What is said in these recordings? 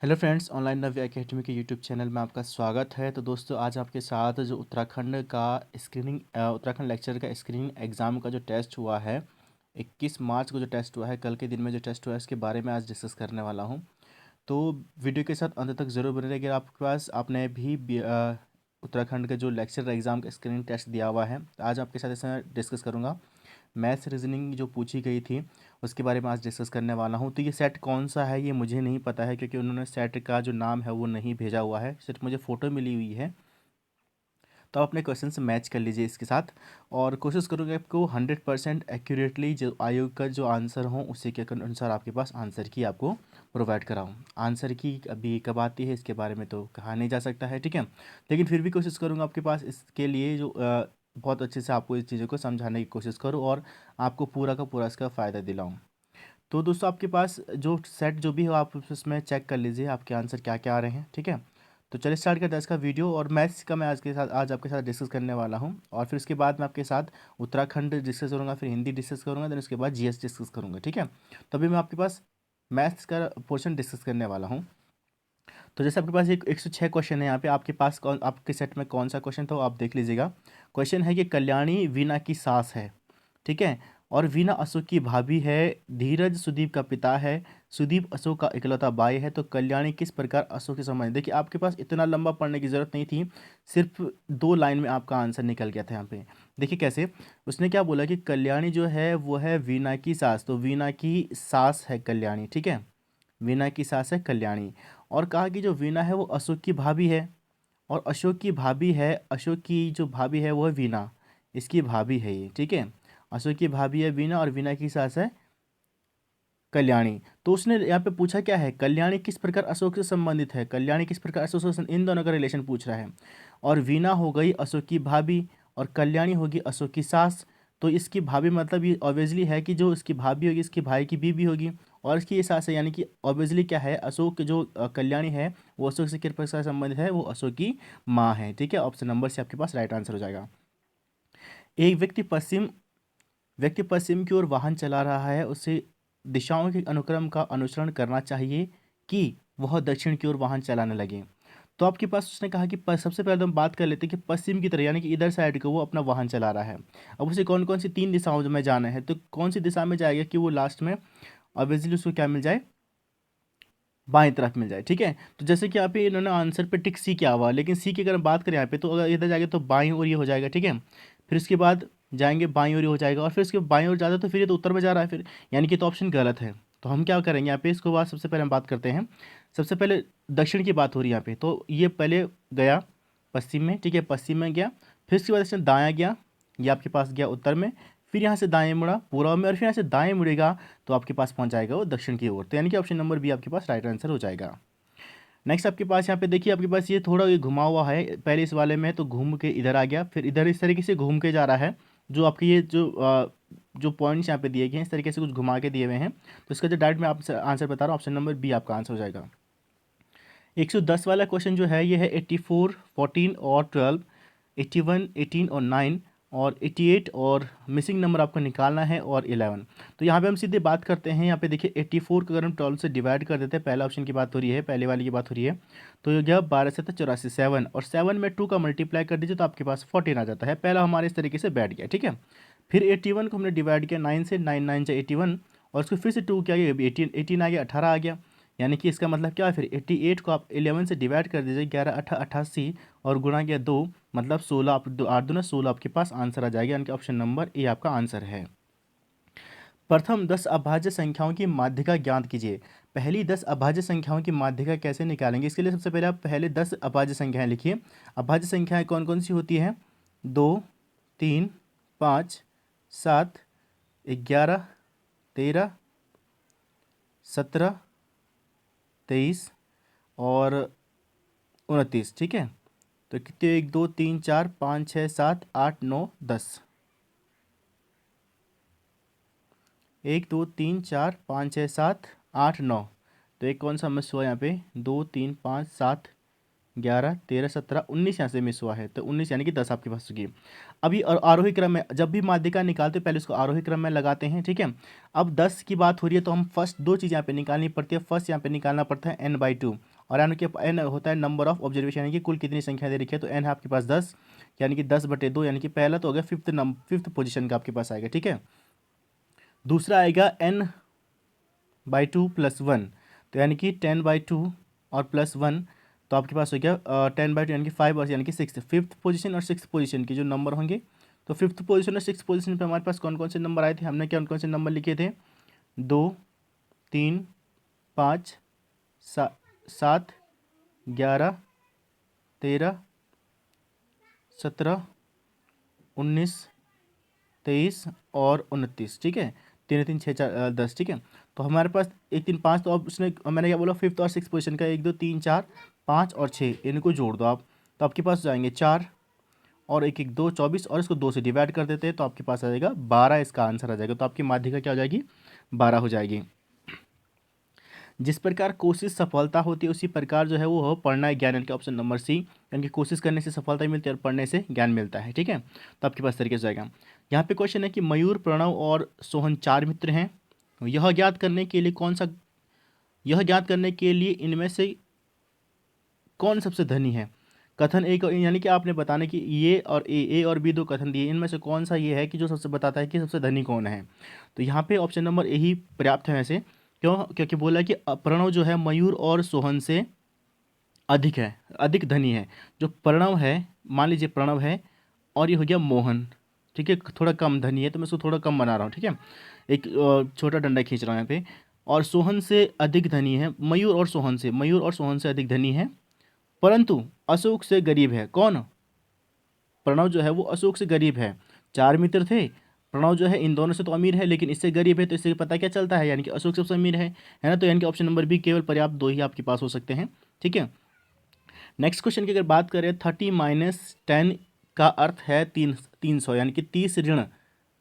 Hello friends, online नव्य academy के YouTube channel में आपका स्वागत है। तो दोस्तों, आज आपके साथ जो उत्तराखंड लेक्चर का स्क्रीनिंग एग्ज़ाम का जो टेस्ट हुआ है 21 मार्च को जो टेस्ट हुआ है, कल के दिन में जो टेस्ट हुआ है, इसके बारे में आज डिस्कस करने वाला हूं। तो वीडियो के साथ अंत तक ज़रूर बने रहिए। अगर आपके पास आपने भी उत्तराखंड का जो लेक्चर एग्ज़ाम का स्क्रीनिंग टेस्ट दिया हुआ है, आज आपके साथ इसमें डिस्कस करूँगा। मैथ्स रीजनिंग जो पूछी गई थी उसके बारे में आज डिस्कस करने वाला हूँ। तो ये सेट कौन सा है ये मुझे नहीं पता है, क्योंकि उन्होंने सेट का जो नाम है वो नहीं भेजा हुआ है, सिर्फ मुझे फ़ोटो मिली हुई है। तो आप अपने क्वेश्चन से मैच कर लीजिए इसके साथ, और कोशिश करूँगा आपको 100% एक्यूरेटली जो आयोग का जो आंसर हो उसी के अनुसार आपके पास आंसर की आपको प्रोवाइड कराऊँ। आंसर की अभी कब आती है इसके बारे में तो कहा नहीं जा सकता है, ठीक है। लेकिन फिर भी कोशिश करूँगा आपके पास इसके लिए जो बहुत अच्छे से आपको इस चीज़ों को समझाने की कोशिश करूँ और आपको पूरा का पूरा इसका फ़ायदा दिलाऊँ। तो दोस्तों, आपके पास जो सेट जो भी हो आप उसमें चेक कर लीजिए आपके आंसर क्या क्या आ रहे हैं, ठीक है। तो चलिए स्टार्ट करते हैं इसका वीडियो। और मैथ्स का मैं आज आपके साथ डिस्कस करने वाला हूं, और फिर उसके बाद मैं आपके साथ उत्तराखंड डिस्कस करूंगा, फिर हिंदी डिस्कस करूंगा, देन उसके बाद जीएस डिस्कस करूंगा, ठीक है। तो अभी मैं आपके पास मैथ्स का पोर्शन डिस्कस करने वाला हूँ। तो जैसे आपके पास एक 106 क्वेश्चन है यहाँ पे, आपके पास कौन आपके सेट में कौन सा क्वेश्चन था वो आप देख लीजिएगा। क्वेश्चन है कि कल्याणी वीना की सास है, ठीक है। और वीना अशोक की भाभी है, धीरज सुदीप का पिता है, सुदीप अशोक का इकलौता भाई है, तो कल्याणी किस प्रकार अशोक से संबंधित। देखिए, आपके पास इतना लंबा पढ़ने की ज़रूरत नहीं थी, सिर्फ 2 लाइन में आपका आंसर निकल गया था यहाँ पे। देखिए कैसे, उसने क्या बोला कि कल्याणी जो है वो है वीना की सास, तो वीना की सास है कल्याणी, ठीक है। वीना की सास है कल्याणी। और कहा कि जो वीना है वो अशोक की भाभी है, और अशोक की भाभी है, अशोक की जो भाभी है वो है वीना, इसकी भाभी है ये, ठीक है। अशोक की भाभी है वीना, और वीना की सास है कल्याणी। तो उसने यहाँ पे पूछा क्या है, कल्याणी किस प्रकार अशोक से संबंधित है, कल्याणी किस प्रकार अशोक से इन दोनों का रिलेशन पूछ रहा है। और वीना हो गई अशोक की भाभी, और कल्याणी होगी अशोक की सास। तो इसकी भाभी मतलब ये ऑब्वियसली है कि जो इसकी भाभी होगी इसकी भाई की बीवी होगी, और इसकी ये सास है, यानी कि ऑब्वियसली क्या है, अशोक जो कल्याणी है वो अशोक से किस प्रकार से संबंधित है, वो अशोक की माँ है, ठीक है। ऑप्शन नंबर से आपके पास राइट आंसर हो जाएगा। एक व्यक्ति पश्चिम की ओर वाहन चला रहा है, उसे दिशाओं के अनुक्रम का अनुसरण करना चाहिए कि वह दक्षिण की ओर वाहन चलाने लगे। तो आपके पास उसने कहा कि सबसे पहले तो हम बात कर लेते हैं कि पश्चिम की तरफ, यानी कि इधर साइड को वो अपना वाहन चला रहा है। अब उसे कौन कौन सी 3 दिशाओं में जाना है, तो कौन सी दिशा में जाएगा कि वो लास्ट में ऑब्वियसली उसको क्या मिल जाए, बाएं तरफ मिल जाए, ठीक है। तो जैसे कि यहाँ पे इन्होंने आंसर पे टिक सी किया हुआ, लेकिन सी की अगर हम बात करें यहाँ पे, तो अगर इधर जाएंगे तो बाईं ओर ये हो जाएगा, ठीक है। फिर उसके बाद जाएंगे बाईं ओर ये हो जाएगा, और फिर उसके बाईं ओर जाता है तो फिर ये तो उत्तर में जा रहा है फिर, यानी कि तो ऑप्शन गलत है। तो हम क्या करेंगे यहाँ पे, इसको बाद सबसे पहले हम बात करते हैं। सबसे पहले दक्षिण की बात हो रही है यहाँ पे, तो ये पहले गया पश्चिम में, ठीक है, पश्चिम में गया। फिर उसके बाद इसने दायां गया, ये आपके पास गया उत्तर में। फिर यहाँ से दाएं मुड़ा पूर्व में, और फिर यहाँ से दाएं मुड़ेगा तो आपके पास पहुंच जाएगा वो दक्षिण की ओर। तो यानी कि ऑप्शन नंबर बी आपके पास राइट आंसर हो जाएगा। नेक्स्ट आपके पास यहाँ पे देखिए, आपके पास ये थोड़ा ये घुमा हुआ है, पहले इस वाले में तो घूम के इधर आ गया, फिर इधर इस तरीके से घूम के जा रहा है। जो आपके ये जो पॉइंट्स यहाँ पे दिए गए हैं इस तरीके से कुछ घुमा के दिए हुए हैं, तो इसका जो डायरेक्ट मैं आपसे आंसर बता रहा हूँ, ऑप्शन नंबर बी आपका आंसर हो जाएगा। 110 वाला क्वेश्चन जो है ये है 84, 14 और 12, 81, 18 और 9, और 88 और मिसिंग नंबर आपको निकालना है, और 11। तो यहाँ पे हम सीधे बात करते हैं। यहाँ पे देखिए 84 को अगर हम 12 से डिवाइड कर देते हैं, पहला ऑप्शन की बात हो रही है, पहले वाली की बात हो रही है, तो ये गया 12 से 84 7, और 7 में 2 का मल्टीप्लाई कर दीजिए तो आपके पास 14 आ जाता है। पहला हमारे इस तरीके से बैठ गया, ठीक है। फिर 81 को हमने डिवाइड किया 9 से, 9 9 से 81, और उसको फिर से 2 किया गया, 18 18 आ गया, 18 आ गया। यानी कि इसका मतलब क्या है, फिर 88 को आप 11 से डिवाइड कर दीजिए, 11 अठा 88, और गुणा किया 2, मतलब 16, आप 8 दूना 16 आपके पास आंसर आ जाएगा, यानी कि ऑप्शन नंबर ए आपका आंसर है। प्रथम 10 अभाज्य संख्याओं की माध्यिका ज्ञात कीजिए। पहली 10 अभाज्य संख्याओं की माध्यिका कैसे निकालेंगे, इसके लिए सबसे पहले आप पहले 10 अभाज्य संख्याएं लिखिए। अभाज्य संख्याएं कौन कौन सी होती हैं, 2, 3, 5, 7, 11, 13, 17, 23 और 29, ठीक है। तो कितने, 1 2 3 4 5 6 7 8 9 10, 1 2 3 4 5 6 7 8 9। तो एक कौन सा मिस हुआ यहाँ पे, 2 3 5 7, 11, 13, 17, 19 यहाँ से मिस हुआ है, तो 19 यानी कि 10 आपके पास होगी। अभी और आरोही क्रम में जब भी माध्यिका निकालते पहले उसको आरोही क्रम में लगाते हैं, ठीक है। अब 10 की बात हो रही है तो हम फर्स्ट दो चीज़ यहाँ पे निकालनी पड़ती है। फर्स्ट यहाँ पे निकालना पड़ता है n/2, और n होता है नंबर ऑफ ऑब्जर्वेशन, यानी कि कुल कितनी संख्या दे रखी है, तो n है आपके पास 10, यानी कि 10/2, यानी कि पहला तो हो गया फिफ्थ पोजिशन का आपके पास आएगा, ठीक है। दूसरा आएगा n/2 + 1, तो यानी कि 10/2 और +1, तो आपके पास हो गया 10/2 यानी कि 5, और यानी कि 6, फिफ्थ पोजीशन और सिक्स पोजीशन के जो नंबर होंगे, तो फिफ्थ पोजीशन और सिक्स पोजीशन पे हमारे पास कौन कौन से नंबर आए थे, हमने कौन कौन से नंबर लिखे थे, 2, 3, 5, 7, 11, 13, 17, 19, 23 और 29, ठीक है। 3 3 6 4 10, ठीक है। तो हमारे पास 1 3 5, तो अब उसने मैंने क्या बोला, फिफ्थ और सिक्स पोजीशन का 1 2 3 4 5 और 6, इनको जोड़ दो आप, तो आपके पास जाएंगे 4 और 1 1 2 24, और इसको 2 से डिवाइड कर देते हैं तो आपके पास आ जाएगा 12, इसका आंसर आ जाएगा। तो आपकी माध्यिका क्या हो जाएगी, 12 हो जाएगी। जिस प्रकार कोशिश सफलता होती है उसी प्रकार जो है वो पढ़ना है ज्ञान, यानी कि ऑप्शन नंबर सी, यानी कि कोशिश करने से सफलता मिलती है और पढ़ने से ज्ञान मिलता है, ठीक है। तो आपके पास तरीके से जाएगा। यहाँ पे क्वेश्चन है कि मयूर, प्रणव और सोहन 4 मित्र हैं। यह ज्ञात करने के लिए इनमें से कौन सबसे धनी है। कथन एक, यानी कि आपने बताना कि ये और ए और बी 2 कथन दिए, इनमें से कौन सा ये है कि जो सबसे बताता है कि सबसे धनी कौन है। तो यहाँ पे ऑप्शन नंबर ए ही पर्याप्त है वैसे, क्योंकि बोला कि प्रणव जो है मयूर और सोहन से अधिक धनी है। जो प्रणव है, मान लीजिए प्रणव है और ये हो गया मोहन, ठीक है, थोड़ा कम धनी है, तो मैं इसको थोड़ा कम बना रहा हूँ, ठीक है, एक छोटा डंडा खींच रहा हूँ यहाँ पे। और सोहन से अधिक धनी है, मयूर और सोहन से अधिक धनी है, परंतु अशोक से गरीब है। कौन, प्रणव जो है वो अशोक से गरीब है। 4 मित्र थे, प्रणव जो है इन दोनों से तो अमीर है लेकिन इससे गरीब है, तो इससे पता क्या चलता है, यानी कि अशोक सबसे अमीर है ना। तो यानी कि ऑप्शन नंबर बी केवल पर्याप्त 2 ही आपके पास हो सकते हैं, ठीक है। नेक्स्ट क्वेश्चन की अगर बात करें, 30 - 10 का अर्थ है 300, यानी कि 30 ऋण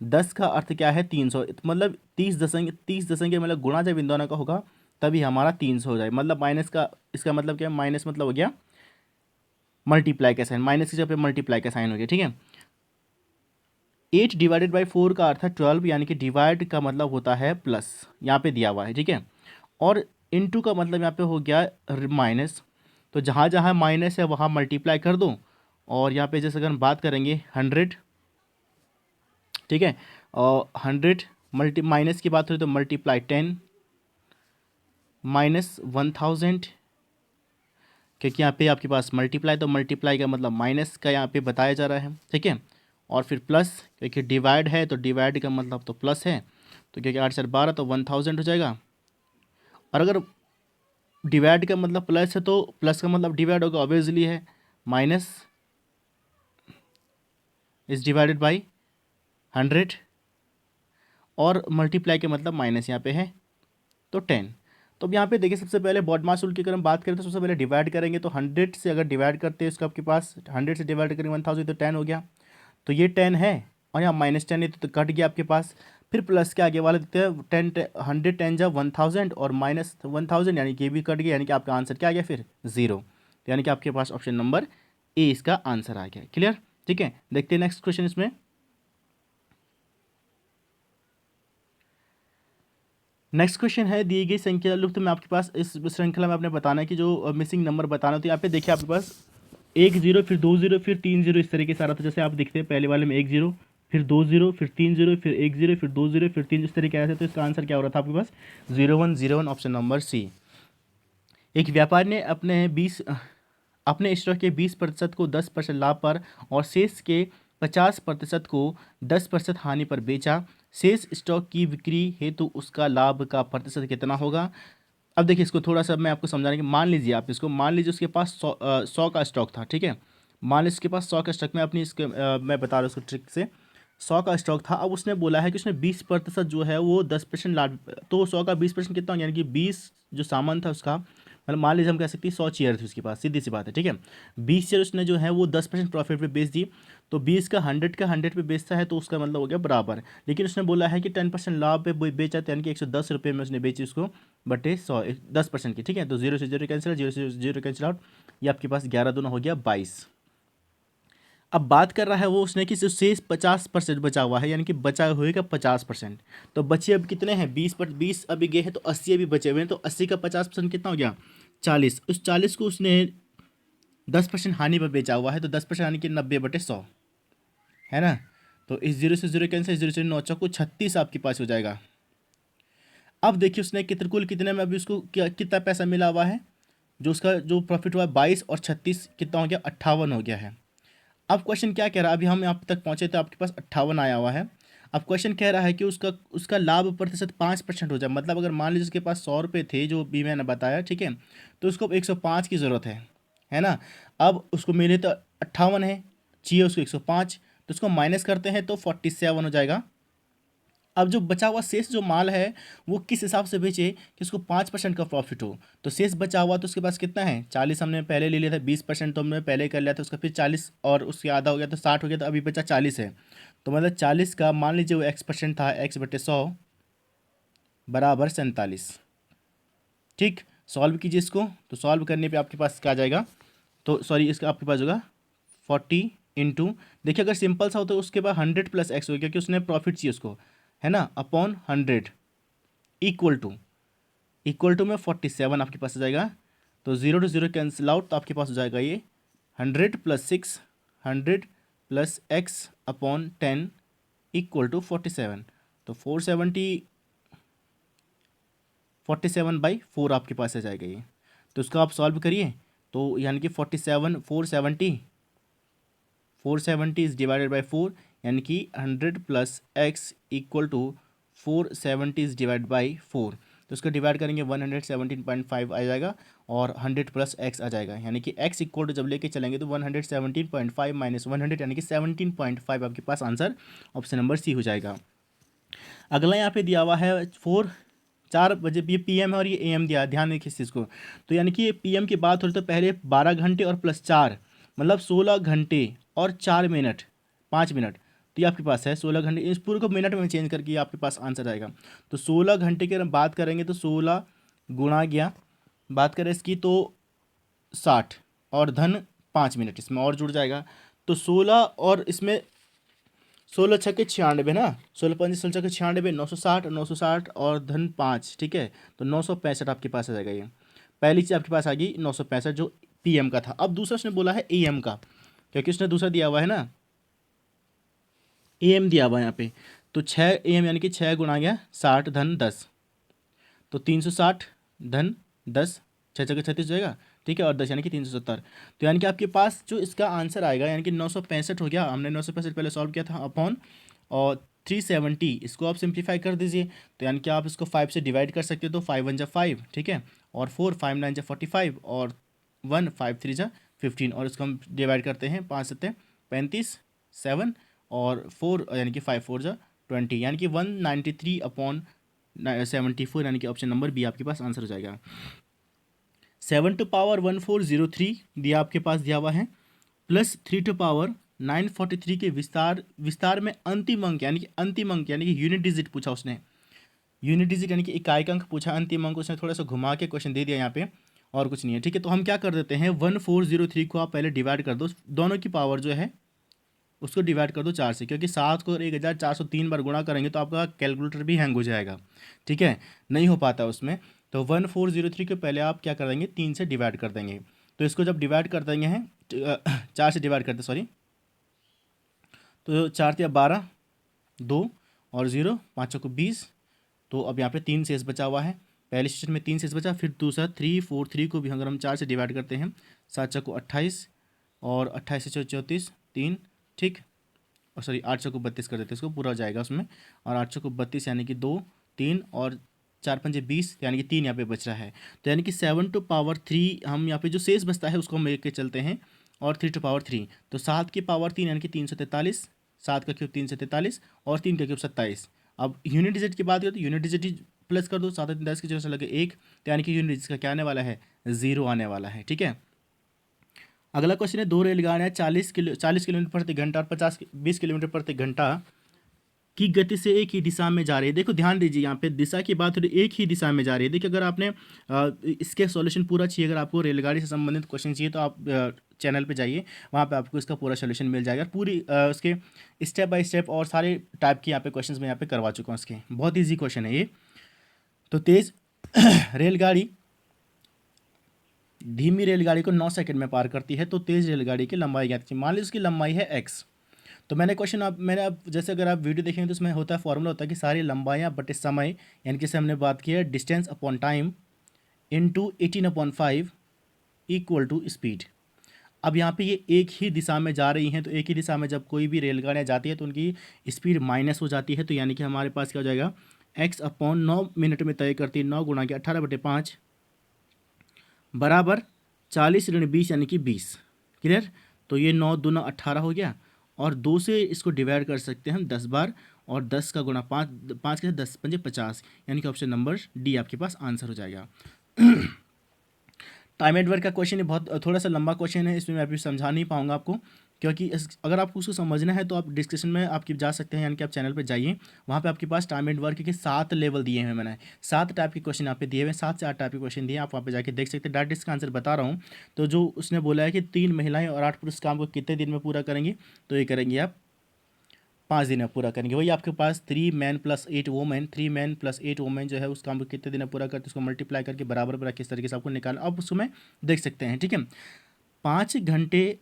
10 का अर्थ क्या है, 300, मतलब 30 दशंग मतलब गुणा जब इन दोनों का होगा तभी हमारा 300 हो जाए, मतलब माइनस का, इसका मतलब क्या है, माइनस मतलब हो गया मल्टीप्लाई का साइन, माइनस की जगह पे मल्टीप्लाई का साइन हो गया, ठीक है। 8/4 का अर्थ है 12, यानी कि डिवाइड का मतलब होता है प्लस, यहाँ पे दिया हुआ है, ठीक है। और इनटू का मतलब यहाँ पे हो गया माइनस, तो जहाँ जहाँ माइनस है वहाँ मल्टीप्लाई कर दो। और यहाँ पे जैसे अगर हम बात करेंगे 100, ठीक है, और 100 माइनस की बात हो तो मल्टीप्लाई 10 -1000, क्योंकि यहाँ पे आपके पास मल्टीप्लाई, तो मल्टीप्लाई का मतलब माइनस का यहाँ पे बताया जा रहा है, ठीक है। और फिर प्लस, क्योंकि डिवाइड है तो डिवाइड का मतलब तो प्लस है, तो क्योंकि 8 4 12 तो 1000 हो जाएगा। और अगर डिवाइड का मतलब प्लस है तो प्लस का मतलब डिवाइड होगा, ऑब्वियसली है, माइनस इज डिवाइडेड बाई 100, और मल्टीप्लाई के मतलब माइनस यहाँ पे है तो 10। तो अब यहाँ पे देखिए, सबसे पहले बॉडमास रूल की अगर हम बात करें तो सबसे पहले डिवाइड करेंगे, तो 100 से अगर डिवाइड करते हैं इसको, आपके पास 100 से डिवाइड करेंगे 1000 तो 10 हो गया, तो ये 10 है, और यहाँ -10 है तो कट गया आपके पास। फिर प्लस के आगे वाले देते हैं 100 10 जा 1000 और -1000, यानी कि ये भी कट गया, यानी कि आपका आंसर क्या आ गया फिर 0, तो यानी कि आपके पास ऑप्शन नंबर ए इसका आंसर आ गया। क्लियर, ठीक है। देखते हैं नेक्स्ट क्वेश्चन इसमें। नेक्स्ट क्वेश्चन है, दी गई संख्या लुप्त में आपके पास इस श्रृंखला में आपने बताना है कि जो मिसिंग नंबर बताना, तो यहाँ पे देखिए आपके पास 1 0 फिर 2 0 फिर 3 0 इस तरीके से आ रहा था, जैसे आप देखते हैं पहले वाले में 1 0 फिर 2 0 फिर 3 0 फिर 1 0 फिर 2 0 फिर 3, इस तरीके आया था। तो इसका आंसर क्या हो रहा था आपके पास 0101, ऑप्शन नंबर सी। एक व्यापारी ने अपने स्टॉक के 20% को 10% लाभ पर और शेष के 50% को 10% हानि पर बेचा। शेष स्टॉक की बिक्री हेतु उसका लाभ का प्रतिशत कितना होगा। अब देखिए, इसको थोड़ा सा मैं आपको समझाने की, मान लीजिए उसके पास 100 का स्टॉक था, ठीक है। मान लीजिए उसके पास 100 का स्टॉक में मैं बता रहा हूँ उसको ट्रिक से। 100 का स्टॉक था, अब उसने बोला है कि उसने 20% जो है वो 10% लाभ, तो 100 का 20% कितना, यानी कि 20 जो सामान था उसका, मतलब मान लीजिए हम कह सकते हैं 100 चेयर थी उसके पास, सीधी सी बात है, ठीक है। 20 चेयर उसने जो है वो 10% प्रॉफिट पे बेच दी, तो 20 का 100 पे बेचता है तो उसका मतलब हो गया बराबर। लेकिन उसने बोला है कि 10% लाभ पे बेचा, यानी कि 110 रुपये में उसने बेची उसको बटे 100, 10% की, ठीक है। तो 0 से 0 कैंसिल, 0 से 0 कैंसिल आउट, ये आपके पास 11 दूना हो गया 22। अब बात कर रहा है वो उसने कि शेष 50% बचा हुआ है, यानी कि बचा हुए का 50%। तो बचे अब कितने हैं, 20 अभी गए हैं तो 80 अभी बचे हुए हैं, तो 80 का 50% कितना हो गया, 40। उस 40 को उसने 10% हानि पर बेचा हुआ है, तो 10% यानी कि 90/100, है ना। तो इस 0 से 0 कैंसिल, 0 से 9 चौको 36 आपके पास हो जाएगा। अब देखिए उसने कितने कुल कितने में अभी उसको कितना पैसा मिला हुआ है, जो उसका जो प्रॉफिट हुआ है 22 और 36 कितना हो गया, 58 हो गया है। अब क्वेश्चन क्या कह रहा है, अभी हम यहाँ तक पहुँचे तो आपके पास 58 आया हुआ है। अब क्वेश्चन कह रहा है कि उसका उसका लाभ प्रतिशत 5% हो जाए, मतलब अगर मान लीजिए उसके पास 100 रुपये थे जो भी मैंने बताया, ठीक है, तो उसको 105 की ज़रूरत है ना। अब उसको मिले तो 58 है, चाहिए उसको 105, तो उसको माइनस करते हैं तो 47 हो जाएगा। अब जो बचा हुआ शेष जो माल है वो किस हिसाब से बेचे कि उसको 5% का प्रॉफिट हो, तो शेष बचा हुआ तो उसके पास कितना है, 40 हमने पहले ले लिया था, 20% तो हमने पहले कर लिया था उसका, फिर 40 और उसके आधा हो गया तो 60 हो गया, तो अभी बचा 40 है। तो मतलब 40 का मान लीजिए वो x% था, x/100 बराबर 47। ठीक, सॉल्व कीजिए इसको, तो सॉल्व करने पे आपके पास क्या आ जाएगा, तो सॉरी इसका आपके पास होगा 40 इंटू, देखिए अगर सिंपल सा हो तो उसके बाद 100 + x हो गया, क्योंकि उसने प्रॉफिट चाहिए उसको, है ना, अपॉन 100 इक्वल टू में 47 आपके पास आ जाएगा। तो 0 to 0 कैंसिल आउट, तो आपके पास हो जाएगा ये 100 + 6, 100 + x अपॉन 10 इक्वल टू 47। तो 47/4 आपके पास आ जाएगा ये। तो उसको आप सॉल्व करिए, तो यानी कि 470 इज डिवाइडेड बाई 4, यानी कि 100 + x equal to 470 is divide by 4। तो उसको डिवाइड करेंगे 117.5 आ जाएगा और 100 + x आ जाएगा, यानी कि x इक्वल टू जब लेके चलेंगे तो 117.5 माइनस 100 यानी कि 17.5 आपके पास आंसर ऑप्शन नंबर सी हो जाएगा। अगला यहाँ पे दिया हुआ है 4 बजे, ये PM है और ये AM दिया है, ध्यान रखिए इस चीज़ को। तो यानी कि ये PM की बात हो रही तो पहले 12 घंटे और +4 मतलब 16 घंटे और 4 मिनट 5 मिनट, तो ये आपके पास है 16 घंटे, इस पूरे को मिनट में चेंज करके आपके पास आंसर आएगा। तो 16 घंटे की अगर बात करेंगे तो 16 गुणा गया, बात करें इसकी तो 60 और धन 5 मिनट इसमें और जुड़ जाएगा, तो 16 और इसमें 16 छक्के 96 ना, 16 × 5 16 छक्के 96, 960 960 और धन 5, ठीक है, तो 965 आपके पास आ जाएगा। ये पहली चीज़ आपके पास आ गई 965 जो PM का था। अब दूसरा उसने बोला है AM का, क्योंकि उसने दूसरा दिया हुआ है ना, AM दिया हुआ है यहाँ पे, तो 6 AM यानी कि 6 गुणा गया 60 धन 10, तो 360 धन 10, 6 छक्के 36 जाएगा, ठीक है, और 10 यानी कि 370। तो यानी कि आपके पास जो इसका आंसर आएगा यानी कि 965 हो गया, हमने 965 पहले सॉल्व किया था, अपॉन और 370 इसको आप सिंप्लीफाई कर दीजिए, तो यानी कि आप इसको 5 से डिवाइड कर सकते हो, तो 5 1 जा 5, ठीक है, और 4 5 9 जा 45 और 1 5 3 जा 15, और इसको हम डिवाइड करते हैं 5 7 35 7 और 4 यानी कि 5 4 जा 20, यानी कि 193/74, यानी कि ऑप्शन नंबर बी आपके पास आंसर हो जाएगा। 7^1403 दिया आपके पास दिया हुआ है, प्लस 3^943 के विस्तार में अंतिम अंक यानी कि यूनिट डिजिट पूछा उसने, यूनिट डिजिट यानी कि इकाई अंक पूछा, अंतिम अंक उसने थोड़ा सा घुमा के क्वेश्चन दे दिया यहाँ पे, और कुछ नहीं है, ठीक है। तो हम क्या कर देते हैं 1403 को आप पहले डिवाइड कर दो, दोनों की पावर जो है उसको डिवाइड कर दो 4 से, क्योंकि 7 को 1403 बार गुणा करेंगे तो आपका कैलकुलेटर भी हैंग हो जाएगा, ठीक है, नहीं हो पाता उसमें। तो 1403 के पहले आप क्या कर देंगे 3 से डिवाइड कर देंगे, तो इसको जब डिवाइड कर देंगे हैं 4 से डिवाइड करते सॉरी, तो 4 या 12 2 और 0 5 को 20, तो अब यहाँ पे 3 शेष बचा हुआ है, पहले सेशन में 3 शेष बचा, फिर दूसरा 343 को भी अगर हम 4 से डिवाइड करते हैं 7 को 28 और 28 से 34 3, ठीक, और सॉरी 8 को 32 कर देते हैं, इसको पूरा हो जाएगा उसमें, और 8 को 32 यानी कि 2 3 और 4 5 20 यानी कि 3 यहाँ पे बच रहा है, तो यानी कि 7^3 हम यहाँ पे जो शेष बचता है उसको हम लेके चलते हैं, और 3^3, तो 7 की पावर 3 यानी कि 343, 7 का क्यूब 343 और 3 का क्यूब 27। अब यूनिट डिजिट की बात करें तो यूनिट डिजिट प्लस कर दो, 7 10 की जगह से लगे 1, तो यानी कि यूनिट डिजिट का क्या आने वाला है 0 आने वाला है, ठीक है। अगला क्वेश्चन है, दो रेलगाड़ियाँ 40 किलोमीटर प्रति घंटा और 20 किलोमीटर प्रति घंटा की गति से एक ही दिशा में जा रही है। देखो ध्यान दीजिए, यहाँ पे दिशा की बात हो रही है, एक ही दिशा में जा रही है। देखिए, अगर आपने इसके सॉल्यूशन पूरा चाहिए, अगर आपको रेलगाड़ी से संबंधित क्वेश्चन चाहिए तो आप चैनल पे जाइए, वहाँ पे आपको इसका पूरा सॉल्यूशन मिल जाएगा। पूरी उसके स्टेप बाय स्टेप और सारे टाइप के यहाँ पे क्वेश्चन मैं यहाँ पे करवा चुका हूँ इसके। बहुत ईजी क्वेश्चन है ये। तो तेज़ रेलगाड़ी धीमी रेलगाड़ी को 9 सेकंड में पार करती है, तो तेज़ रेलगाड़ी की लंबाई ज्ञात कीजिए। मान लीजिए उसकी लंबाई है एक्स। तो मैंने अब जैसे अगर आप वीडियो देखेंगे तो उसमें होता है, फॉर्मूला होता है कि सारी लंबाइयाँ बटे समय, यानी कि हमने बात की है distance upon time into 18/5 equal to speed. अब यहाँ पे ये एक ही दिशा में जा रही हैं, तो एक ही दिशा में जब कोई भी रेलगाड़ियाँ जाती है तो उनकी स्पीड माइनस हो जाती है। तो यानी कि हमारे पास क्या हो जाएगा, एक्स अपॉन 9 मिनट में तय करती है, 9 गुणा के 18/5 बराबर 40 ऋण 20 यानी कि 20। क्लियर। तो ये 9 दूना 18 हो गया, और 2 से इसको डिवाइड कर सकते हैं हम 10 बार, और 10 का गुणा 5, 5 के 10 पंजे 50, यानी कि ऑप्शन नंबर डी आपके पास आंसर हो जाएगा। टाइम एंड वर्क का क्वेश्चन है, बहुत थोड़ा सा लंबा क्वेश्चन है, इसमें मैं अभी समझा नहीं पाऊंगा आपको, क्योंकि अगर आपको उसको समझना है तो आप डिस्कशन में आपकी जा सकते हैं, यानी कि आप चैनल पे जाइए, वहाँ पे आपके पास टाइम एंड वर्क के 7 लेवल दिए हैं मैंने, 7 टाइप के क्वेश्चन यहाँ पे दिए हुए हैं, 7 से 8 टाइप के क्वेश्चन दिए हैं, आप वहाँ पे जाके देख सकते हैं। डायरेक्ट इसका आंसर बता रहा हूँ। तो जो उसने बोला है कि 3 महिलाएँ और 8 पुरुष काम को कितने दिन में पूरा करेंगे, तो ये करेंगे आप 5 दिन में पूरा करेंगे। वही आपके पास 3 man plus 8 women, 3 man plus 8 women जो है उस काम को कितने दिन में पूरा करते हैं, उसको मल्टीप्लाई करके बराबर बराबर किस तरीके से आपको निकालना, अब उसमें देख सकते हैं। ठीक है, 5 घंटे,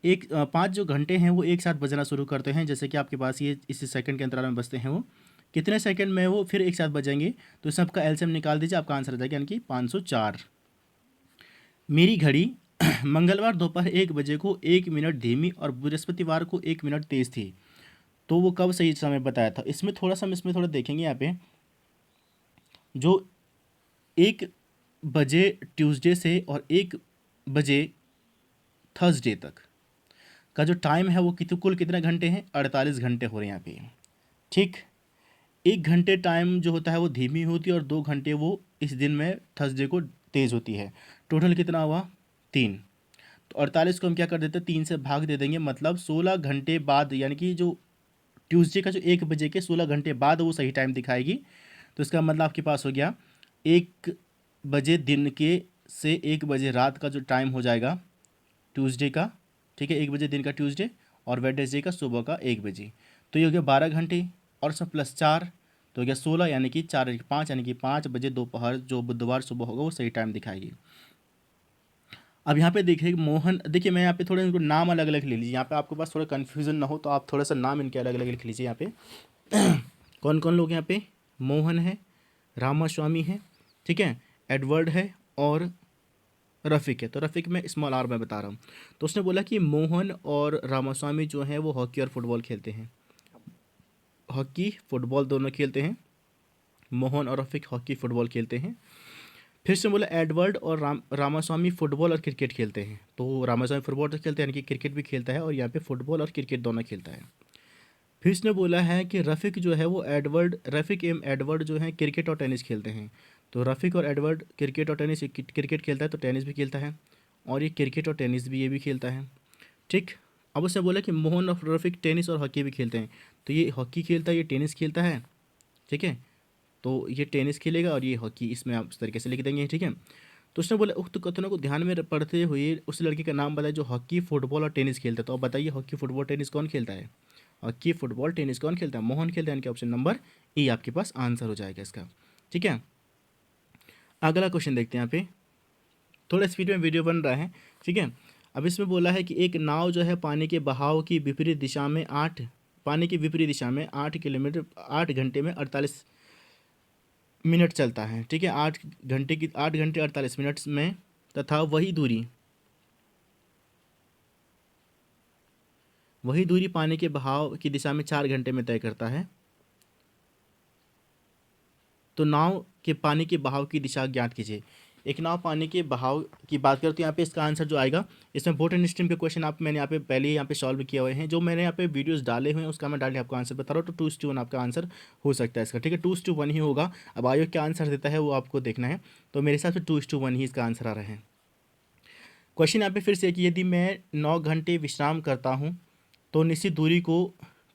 5 जो घंटे हैं वो एक साथ बजना शुरू करते हैं, जैसे कि आपके पास ये इस सेकंड के अंतराल में बजते हैं, वो कितने सेकंड में वो फिर एक साथ बजेंगे, तो सबका एलसीएम निकाल दीजिए, आपका आंसर आ जाएगा, यानी कि 504। मेरी घड़ी मंगलवार दोपहर 1 बजे को 1 मिनट धीमी और बृहस्पतिवार को 1 मिनट तेज़ थी, तो वो कब सही समय बताया था। इसमें थोड़ा सा हम इसमें थोड़ा देखेंगे, यहाँ पे जो 1 बजे ट्यूसडे से और 1 बजे थर्सडे तक का जो टाइम है वो कुल कितने घंटे हैं, 48 घंटे हो रहे हैं यहाँ पे। ठीक, 1 घंटे टाइम जो होता है वो धीमी होती है, और 2 घंटे वो इस दिन में थर्सडे को तेज़ होती है। टोटल कितना हुआ, 3। तो 48 को हम क्या कर देते हैं, 3 से भाग दे देंगे, मतलब 16 घंटे बाद, यानी कि जो ट्यूसडे का जो 1 बजे के 16 घंटे बाद वो सही टाइम दिखाएगी। तो इसका मतलब आपके पास हो गया 1 बजे दिन के से 1 बजे रात का जो टाइम हो जाएगा ट्यूसडे का। ठीक है, 1 बजे दिन का ट्यूसडे, और वेडनेसडे का सुबह का 1 बजे, तो ये हो गया 12 घंटे, और उसमें प्लस 4 तो हो गया 16, यानी कि 4 5, यानी कि 5 बजे दोपहर जो बुधवार सुबह होगा वो सही टाइम दिखाएगी। अब यहाँ पे देखिए मोहन, देखिए मैं यहाँ पे थोड़े इनको नाम अलग अलग ले लीजिए, यहाँ पे आपके पास थोड़ा कन्फ्यूजन ना हो तो आप थोड़ा सा नाम इनके अलग अलग लिख लीजिए। यहाँ पे कौन कौन लोग यहाँ पे, मोहन है, रामास्वामी है, ठीक है, एडवर्ड है, और रफ़ीक है। तो रफ़ीक में स्मॉल आर मैं बता रहा हूँ। तो उसने बोला कि मोहन और रामास्वामी जो हैं वो हॉकी और फुटबॉल खेलते हैं, हॉकी फुटबॉल दोनों खेलते हैं, मोहन और रफ़ीक हॉकी फुटबॉल खेलते हैं। फिर से बोला एडवर्ड और रामास्वामी फुटबॉल और क्रिकेट खेलते हैं, तो रामास्वामी फुटबॉल तो खेलते हैं, यानी कि क्रिकेट भी खेलता है, और यहाँ पे फुटबॉल और क्रिकेट दोनों खेलता है। फिर इसने बोला है कि रफ़ीक जो है वो रफ़ीक एम एडवर्ड जो है क्रिकेट और टेनिस खेलते हैं, तो रफ़ीक और एडवर्ड क्रिकेट और टेनिस, क्रिकेट खेलता है तो टेनिस भी खेलता है, और ये क्रिकेट और टेनिस भी ये भी खेलता है। ठीक, अब उसने बोला कि मोहन और रफ़ीक टेनिस और हॉकी भी खेलते हैं, तो ये हॉकी खेलता है, ये टेनिस खेलता है। ठीक है, तो ये टेनिस खेलेगा और ये हॉकी, इसमें आप इस तरीके से लिख देंगे। ठीक है, तो उसने बोला उक्त कथनों को ध्यान में पढ़ते हुए उस लड़के का नाम बताया जो हॉकी फुटबॉल और टेनिस खेलता है। तो अब बताइए हॉकी फुटबॉल टेनिस कौन खेलता है, हॉकी फुटबॉल टेनिस कौन खेलता है, मोहन खेलता है, यानी कि ऑप्शन नंबर ई आपके पास आंसर हो जाएगा इसका। ठीक है, अगला क्वेश्चन देखते हैं। यहाँ पे थोड़ा स्पीड में वीडियो बन रहा है। ठीक है, अब इसमें बोला है कि एक नाव जो है पानी के बहाव की विपरीत दिशा में 8 किलोमीटर 8 घंटे में 48 मिनट चलता है। ठीक है, 8 घंटे 48 मिनट में, तथा वही दूरी पानी के बहाव की दिशा में 4 घंटे में तय करता है। तो नाव के पानी के बहाव की दिशा ज्ञात कीजिए। एक नाव पानी के बहाव की बात करें तो यहाँ पे इसका आंसर जो आएगा, इसमें बोट एंड स्ट्रीम के क्वेश्चन मैंने यहाँ पे पहले ही यहाँ पे सॉल्व किए हुए हैं, जो मैंने यहाँ पे वीडियोस डाले हुए हैं उसका मैं डाल आपको आंसर बता रहा हूँ। तो 2:1 आपका आंसर हो सकता है इसका। ठीक है, 2:1 ही होगा। अब आयोग क्या आंसर देता है वो आपको देखना है, तो मेरे हिसाब से 2:1 ही इसका आंसर आ रहा है। क्वेश्चन यहाँ पे फिर से है कि यदि मैं 9 घंटे विश्राम करता हूँ तो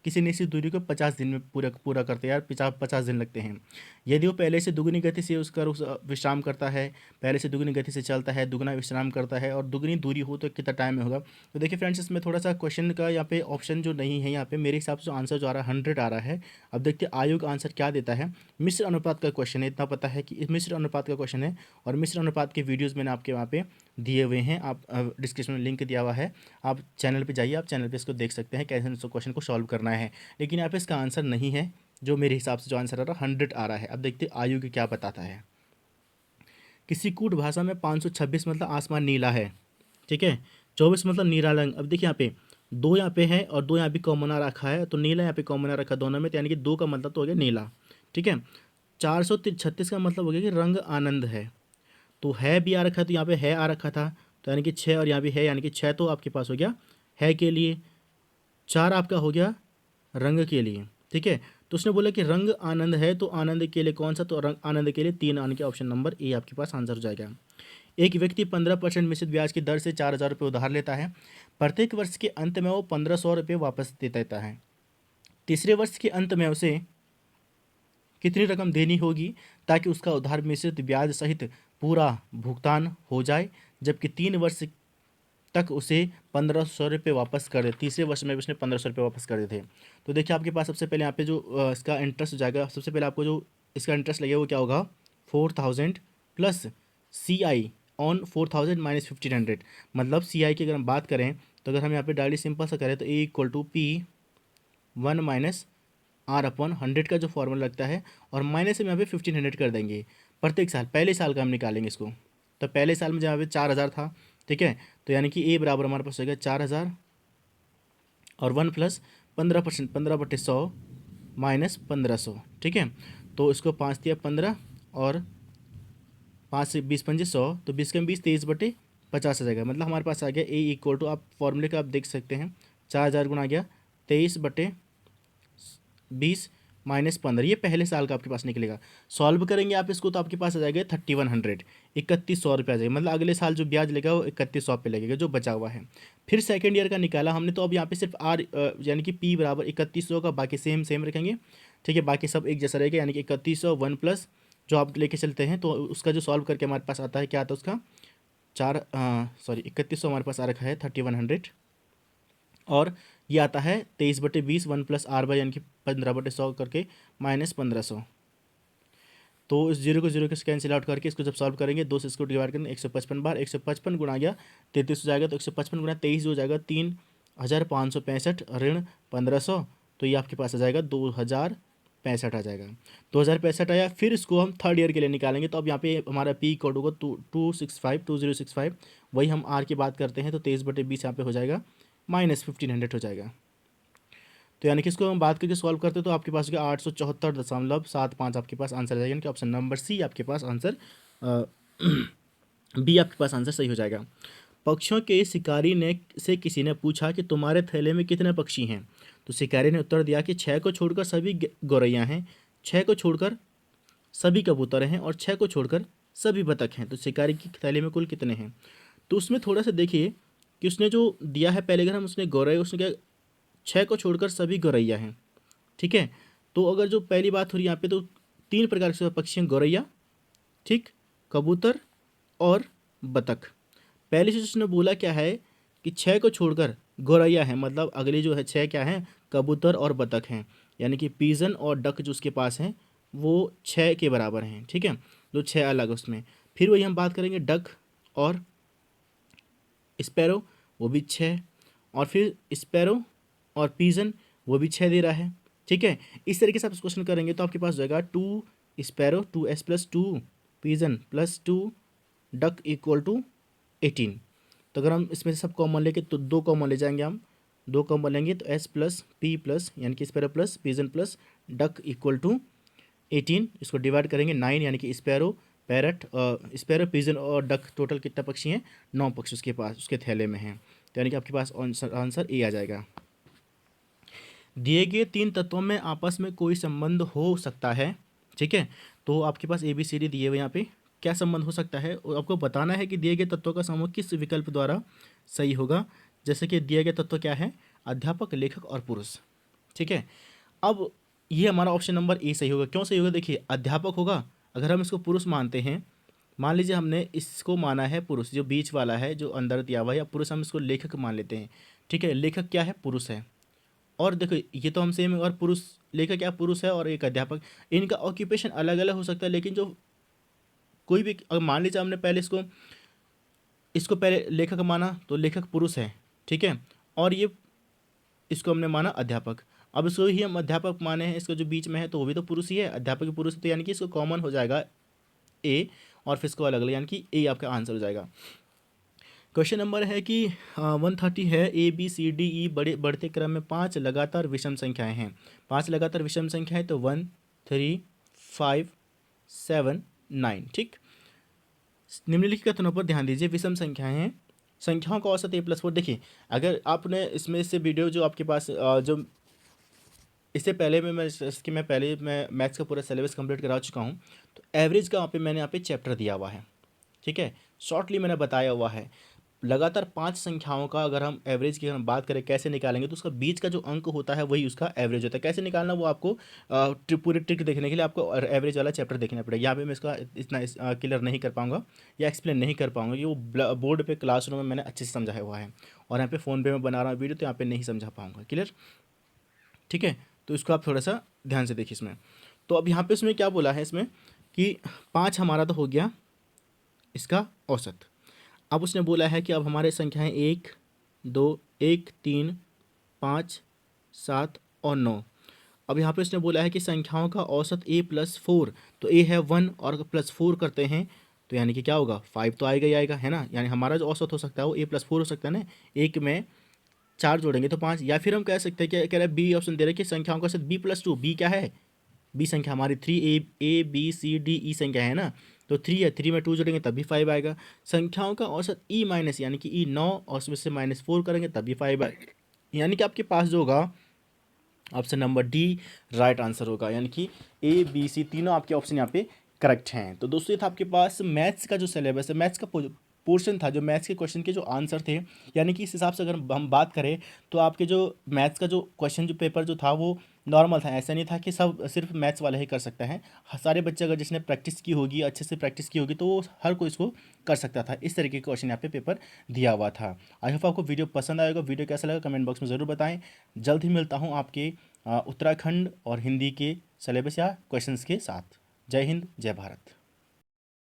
किसी निश्चित दूरी को 50 दिन में पूरा पूरा करते हैं यार, 50 दिन लगते हैं। यदि वो पहले से दुगनी गति से विश्राम करता है, पहले से दुगनी गति से चलता है, दुगना विश्राम करता है और दुगनी दूरी हो तो कितना टाइम में होगा। तो देखिए फ्रेंड्स, इसमें थोड़ा सा क्वेश्चन का यहाँ पे ऑप्शन जो नहीं है, यहाँ पे मेरे हिसाब से जो आंसर जो आ रहा है 100 आ रहा है। अब देखते हैं आयोग आंसर क्या देता है। मिश्र अनुपात का क्वेश्चन है, इतना पता है कि इस मिश्र अनुपात का क्वेश्चन है और मिश्र अनुपात के वीडियोज़ मैंने आपके वहाँ पे दिए हुए हैं, आप डिस्क्रिप्शन में लिंक दिया हुआ है, आप चैनल पे जाइए, आप चैनल पे इसको देख सकते हैं कैसे इस क्वेश्चन को सॉल्व करना है। लेकिन यहाँ पे इसका आंसर नहीं है, जो मेरे हिसाब से जो आंसर आ रहा है 100 आ रहा है। अब देखते हैं आयु क्या बताता है। किसी कूट भाषा में 526 मतलब आसमान नीला है, ठीक है। 24 मतलब नीला रंग। अब देखिए यहाँ पे 2 यहाँ पे है और 2 यहाँ भी कॉमन आ रखा है, तो नीला यहाँ पे कॉमन आ रखा है दोनों में, तो यानी कि 2 का मतलब तो हो गया नीला, ठीक है। 436 का मतलब हो गया कि रंग आनंद है, तो है भी आ रखा है, तो यहाँ पे है आ रखा था, तो यानी कि 6 और यहाँ भी है, यानी कि 6 तो आपके पास हो गया है के लिए, 4 आपका हो गया रंग के लिए, ठीक है। तो उसने बोला कि रंग आनंद है, तो आनंद के लिए कौन सा, तो रंग आनंद के लिए 3 आने के ऑप्शन नंबर ए आपके पास आंसर हो जाएगा। एक व्यक्ति 15% निश्चित ब्याज की दर से 4,000 रुपये उधार लेता है। प्रत्येक वर्ष के अंत में वो 1,500 रुपये वापस दे देता है। तीसरे वर्ष के अंत में उसे कितनी रकम देनी होगी ताकि उसका उधार मिश्रित ब्याज सहित पूरा भुगतान हो जाए, जबकि 3 वर्ष तक उसे 1,500 रुपये वापस कर दे। तीसरे वर्ष में भी उसने 1,500 रुपये वापस कर देते। तो देखिए आपके पास सबसे पहले यहाँ पे जो इसका इंटरेस्ट हो जाएगा, सबसे पहले आपको जो इसका इंटरेस्ट लगेगा वो क्या होगा, 4,000 प्लस CI ऑन 4,000 माइनस 1,500। मतलब CI की अगर हम बात करें तो अगर हम यहाँ पे डायरेक्टली सिंपल सा करें तो A equal to P1 minus R/100 का जो फॉर्मूला लगता है, और माइनस हम यहाँ पे 1,500 कर देंगे प्रत्येक साल। पहले साल का हम निकालेंगे इसको, तो पहले साल में जहाँ पे 4,000 था, ठीक है, तो यानी कि A बराबर हमारे पास हो गया 4,000 और 1 प्लस 15%, 15/100 माइनस 1,500, ठीक है। तो इसको 5 दिया 15 और 5 से 20 पंजे 100, तो 20 के 20 23/50 आ जाएगा। मतलब हमारे पास आ गया A इक्वल टू, आप फॉर्मूले का आप देख सकते हैं, 4,000 गुना गया 23/20 माइनस 15, ये पहले साल का आपके पास निकलेगा। सॉल्व करेंगे आप इसको तो आपके पास आ जाएगा 3,100, 3,100 रुपये आ जाएगा। मतलब अगले साल जो ब्याज लगेगा वो 3,100 पे लगेगा जो बचा हुआ है। फिर सेकंड ईयर का निकाला हमने, तो अब यहाँ पे सिर्फ आर यानी कि P बराबर 3,100 का, बाकी सेम रखेंगे, ठीक है, बाकी सब एक जैसा रहेगा, यानी कि 3,100 1 प्लस जो आप लेके चलते हैं, तो उसका जो सॉल्व करके हमारे पास आता है क्या आता है उसका 3,100 हमारे पास आ रखा है 3,100, और ये आता है 23/20 1 प्लस R/, यानी कि 15/100 करके माइनस 1,500। तो इस जीरो को कैंसिल आउट करके इसको जब सॉल्व करेंगे, 2 से इसको डिवाइड करेंगे 155 बार, 155 गुणा गया 33 हो जाएगा, तो 155 गुणा 23 हो जाएगा 3,565 ऋण 1,500, तो ये आपके पास आ जाएगा 2,065 आ जाएगा। 2,065 आया। फिर इसको हम थर्ड ईयर के लिए निकालेंगे, तो अब यहाँ पे हमारा P कोड होगा 2065, वही हम R की बात करते हैं, तो 23/20 यहाँ पे हो जाएगा माइनस 1,500 हो जाएगा। तो यानी कि इसको हम बात करके सॉल्व करते हैं, तो आपके पास 874.75 आपके पास आंसर आ जाएगा, यानी कि ऑप्शन नंबर सी आपके पास आंसर बी आपके पास आंसर सही हो जाएगा। पक्षियों के शिकारी ने से किसी ने पूछा कि तुम्हारे थैले में कितने पक्षी हैं, तो शिकारी ने उत्तर दिया कि 6 को छोड़कर सभी गौरैया हैं, 6 को छोड़कर सभी कबूतर हैं और 6 को छोड़कर सभी बतख हैं। तो शिकारी की थैले में कुल कितने हैं, तो उसमें थोड़ा सा देखिए कि उसने जो दिया है, पहले अगर हम उसने गौरैया, उसने क्या 6 को छोड़कर सभी गौरैया हैं, ठीक है। तो अगर जो पहली बात हो रही है यहाँ पे, तो 3 प्रकार के पक्षी हैं, गौरैया, ठीक, कबूतर और बतख। पहले से उसने बोला क्या है कि 6 को छोड़कर गौरैया है, मतलब अगले जो है 6 क्या हैं, कबूतर और बतख हैं, यानी कि पीजन और डक जो उसके पास हैं वो 6 के बराबर हैं, ठीक है, जो 6 अलग उसमें। फिर वही हम बात करेंगे डक और स्पैरो, वो भी 6, और फिर स्पैरो और पीजन वो भी 6 दे रहा है, ठीक है। इस तरीके से आप क्वेश्चन करेंगे तो आपके पास हो जाएगा 2 sparrow 2s plus 2 pigeon plus 2 duck equal to 18। तो अगर हम इसमें से सब कॉमन लेके, तो 2 कॉमन ले जाएंगे हम, 2 कॉमन लेंगे तो s प्लस p प्लस यानी कि sparrow plus pigeon plus duck equal to 18। इसको डिवाइड करेंगे 9, यानी कि स्पैरो पैरट स्पैरो पीजन और डक टोटल कितना पक्षी हैं, 9 पक्षी उसके पास उसके थैले में हैं, तो यानी कि आपके पास आंसर ए आ जाएगा। दिए गए 3 तत्वों में आपस में कोई संबंध हो सकता है, ठीक है। तो आपके पास ABCD दिए हुए यहाँ पे क्या संबंध हो सकता है, और आपको बताना है कि दिए गए तत्वों का समूह किस विकल्प द्वारा सही होगा। जैसे कि दिए गए तत्व क्या है, अध्यापक, लेखक और पुरुष। ठीक है, अब ये हमारा ऑप्शन नंबर ए सही होगा। क्यों सही होगा, देखिए अध्यापक होगा, अगर हम इसको पुरुष मानते हैं, मान लीजिए हमने इसको माना है पुरुष, जो बीच वाला है जो अंदर दिया हुआ है, या पुरुष हम इसको लेखक मान लेते हैं। ठीक है, लेखक क्या है, पुरुष है। और देखो ये तो हम सेम है, और पुरुष लेखक क्या पुरुष है, और एक अध्यापक, इनका ऑक्यूपेशन अलग अलग हो सकता है, लेकिन जो कोई भी, अगर मान लीजिए हमने पहले इसको इसको पहले लेखक माना तो लेखक पुरुष है। ठीक है, और ये इसको हमने माना अध्यापक, अब इसको ही हम अध्यापक माने हैं, इसको जो बीच में है तो वो भी तो पुरुष ही है, अध्यापक भी पुरुष है, तो यानी कि इसको कॉमन हो जाएगा ए, और फिर इसको अलग अलग, यानी कि ए आपका आंसर हो जाएगा। क्वेश्चन नंबर है कि 130 है, A B C D E बढ़ते क्रम में 5 लगातार विषम संख्याएं हैं। 5 लगातार विषम संख्याएं, तो 1 3 5 7 9। ठीक, निम्नलिखित कथनों पर ध्यान दीजिए। विषम संख्याएं हैं, संख्याओं का औसत a+4। देखिए अगर आपने इसमें से वीडियो जो आपके पास जो इससे पहले मैं मैथ्स का पूरा सिलेबस कंप्लीट करा चुका हूँ, तो एवरेज का मैंने यहाँ पे चैप्टर दिया हुआ है। ठीक है, शॉर्टली मैंने बताया हुआ है। लगातार 5 संख्याओं का अगर हम एवरेज की हम बात करें कैसे निकालेंगे, तो उसका बीच का जो अंक होता है वही उसका एवरेज होता है। कैसे निकालना वो आपको पूरी ट्रिक देखने के लिए आपको एवरेज वाला चैप्टर देखना पड़ेगा। यहाँ पे मैं इसका इतना क्लियर नहीं कर पाऊंगा या एक्सप्लेन नहीं कर पाऊंगा, कि वो बोर्ड पे क्लासरूम में मैंने अच्छे से समझाया हुआ है, और यहाँ पे फ़ोन पे मैं बना रहा हूँ वीडियो, तो यहाँ पे नहीं समझा पाऊँगा। क्लियर, ठीक है, तो इसको आप थोड़ा सा ध्यान से देखिए इसमें। तो अब यहाँ पे इसमें क्या बोला है इसमें कि 5 हमारा तो हो गया इसका औसत। अब उसने बोला है कि अब हमारे संख्याएं 1 2 1 3 5 7 और 9। अब यहाँ पे उसने बोला है कि संख्याओं का औसत a+4, तो a है 1 और +4 करते हैं तो यानी कि क्या होगा, 5 तो आएगा ही आएगा, है ना। यानी हमारा जो औसत हो सकता है वो a+4 हो सकता है ना। एक में 4 जोड़ेंगे तो 5, या फिर हम कह सकते हैं, क्या कह रहा है, बी ऑप्शन दे रहे हैं कि संख्याओं का औसत b+2। बी क्या है, बी संख्या हमारी 3, A B C D E संख्या है ना, तो 3 है, 3 में 2 जोड़ेंगे तभी 5 आएगा। संख्याओं का औसत ई माइनस, यानी कि ई 9 और उसमें से -4 करेंगे तभी 5 आएगा। यानी कि आपके पास जो होगा option number D right answer होगा, यानी कि ए बी सी तीनों आपके ऑप्शन यहाँ पे करेक्ट हैं। तो दोस्तों ये था आपके पास मैथ्स का जो सिलेबस है, मैथ्स का पोर्शन था, जो मैथ्स के क्वेश्चन के जो आंसर थे, यानी कि इस हिसाब से अगर हम बात करें तो आपके जो मैथ्स का जो क्वेश्चन जो पेपर जो था वो नॉर्मल था। ऐसा नहीं था कि सब सिर्फ मैथ्स वाले ही कर सकते हैं, सारे बच्चे अगर जिसने प्रैक्टिस की होगी, अच्छे से प्रैक्टिस की होगी, तो वो हर कोई इसको कर सकता था। इस तरीके के क्वेश्चन यहाँ पे पेपर दिया हुआ था। आई होप आपको वीडियो पसंद आएगा। वीडियो कैसा लगा कमेंट बॉक्स में ज़रूर बताएं। जल्द ही मिलता हूँ आपके उत्तराखंड और हिंदी के सिलेबस या क्वेश्चंस के साथ। जय हिंद, जय भारत।